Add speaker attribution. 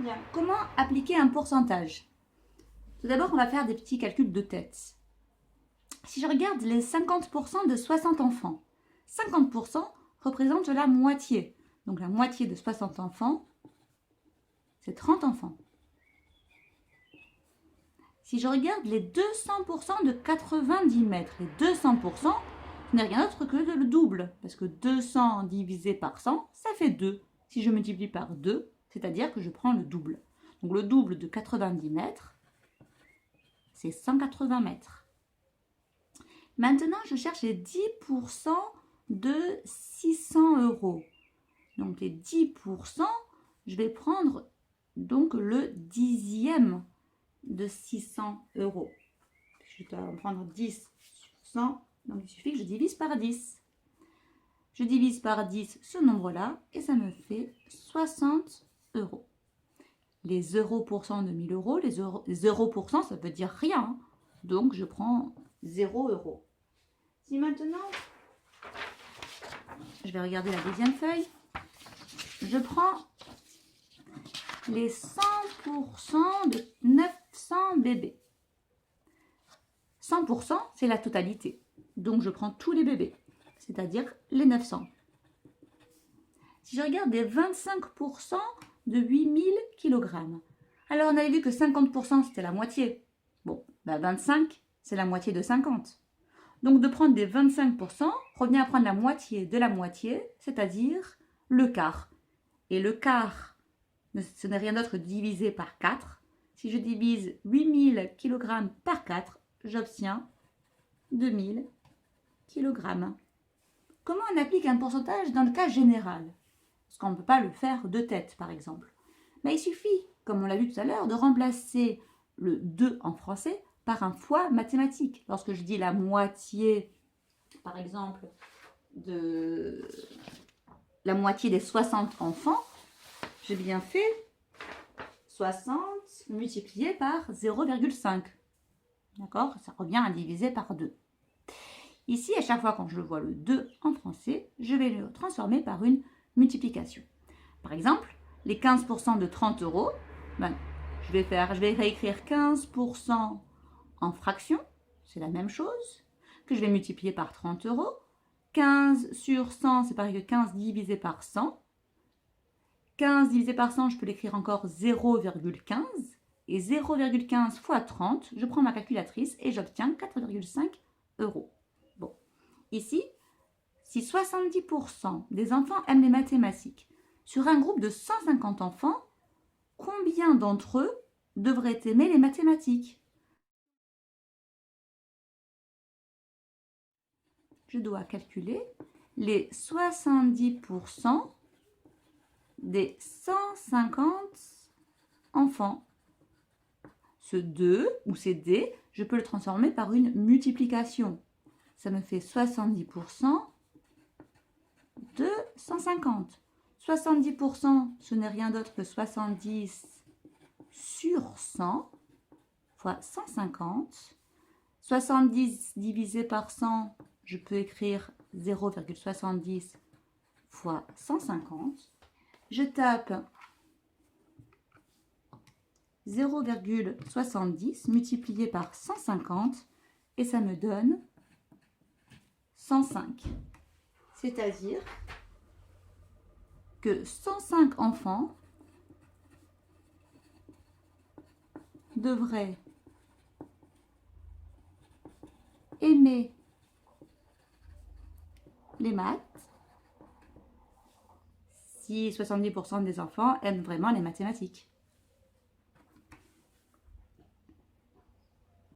Speaker 1: Bien. Comment appliquer un pourcentage? Tout d'abord, on va faire des petits calculs de tête. Si je regarde les 50% de 60 enfants, 50% représente la moitié. Donc la moitié de 60 enfants, c'est 30 enfants. Si je regarde les 200% de 90 mètres, les 200%, ce n'est rien d'autre que le double. Parce que 200 divisé par 100, ça fait 2. Si je multiplie par 2, c'est-à-dire que je prends le double. Donc le double de 90 mètres, c'est 180 mètres. Maintenant, je cherche les 10% de 600 euros. Donc les 10%, je vais prendre donc le dixième de 600 euros. Je dois en prendre 10 sur 100, donc il suffit que je divise par 10. Je divise par 10 ce nombre-là et ça me fait 60 euros. Les euros pourcents de 1000 euros, les euros pourcents, ça veut dire rien. Hein. Donc je prends 0 euros. Si maintenant, je vais regarder la deuxième feuille, je prends les 100% de 900 bébés. 100%, c'est la totalité. Donc, je prends tous les bébés, c'est-à-dire les 900. Si je regarde les 25% de 8000 kg, alors on avait vu que 50% c'était la moitié. Bon, 25, c'est la moitié de 50. Donc, de prendre des 25% revient à prendre la moitié de la moitié, c'est-à-dire le quart. Et le quart, ce n'est rien d'autre que divisé par 4. Si je divise 8000 kg par 4, j'obtiens 2000 kg. Comment on applique un pourcentage dans le cas général? Parce qu'on ne peut pas le faire de tête, par exemple. Mais il suffit, comme on l'a vu tout à l'heure, de remplacer le 2 en français par un fois mathématique. Lorsque je dis la moitié, par exemple, de la moitié des 60 enfants, j'ai bien fait 60 multiplié par 0,5. D'accord? Ça revient à diviser par 2. Ici, à chaque fois quand je vois le 2 en français, je vais le transformer par une multiplication. Par exemple, les 15% de 30 euros, je vais réécrire 15% en fraction, c'est la même chose, que je vais multiplier par 30 euros. 15 sur 100, c'est pareil que 15 divisé par 100. 15 divisé par 100, je peux l'écrire encore 0,15. Et 0,15 fois 30, je prends ma calculatrice et j'obtiens 4,5 euros. Bon, ici, si 70% des enfants aiment les mathématiques, sur un groupe de 150 enfants, combien d'entre eux devraient aimer les mathématiques? Je dois calculer les 70% des 150 enfants. Ce 2 ou ces D, je peux le transformer par une multiplication. Ça me fait 70% de 150. 70%, ce n'est rien d'autre que 70 sur 100 fois 150. 70 divisé par 100, je peux écrire 0,70 fois 150. Je tape 0,70 multiplié par 150 et ça me donne 105. C'est-à-dire que 105 enfants devraient aimer les maths si 70% des enfants aiment vraiment les mathématiques.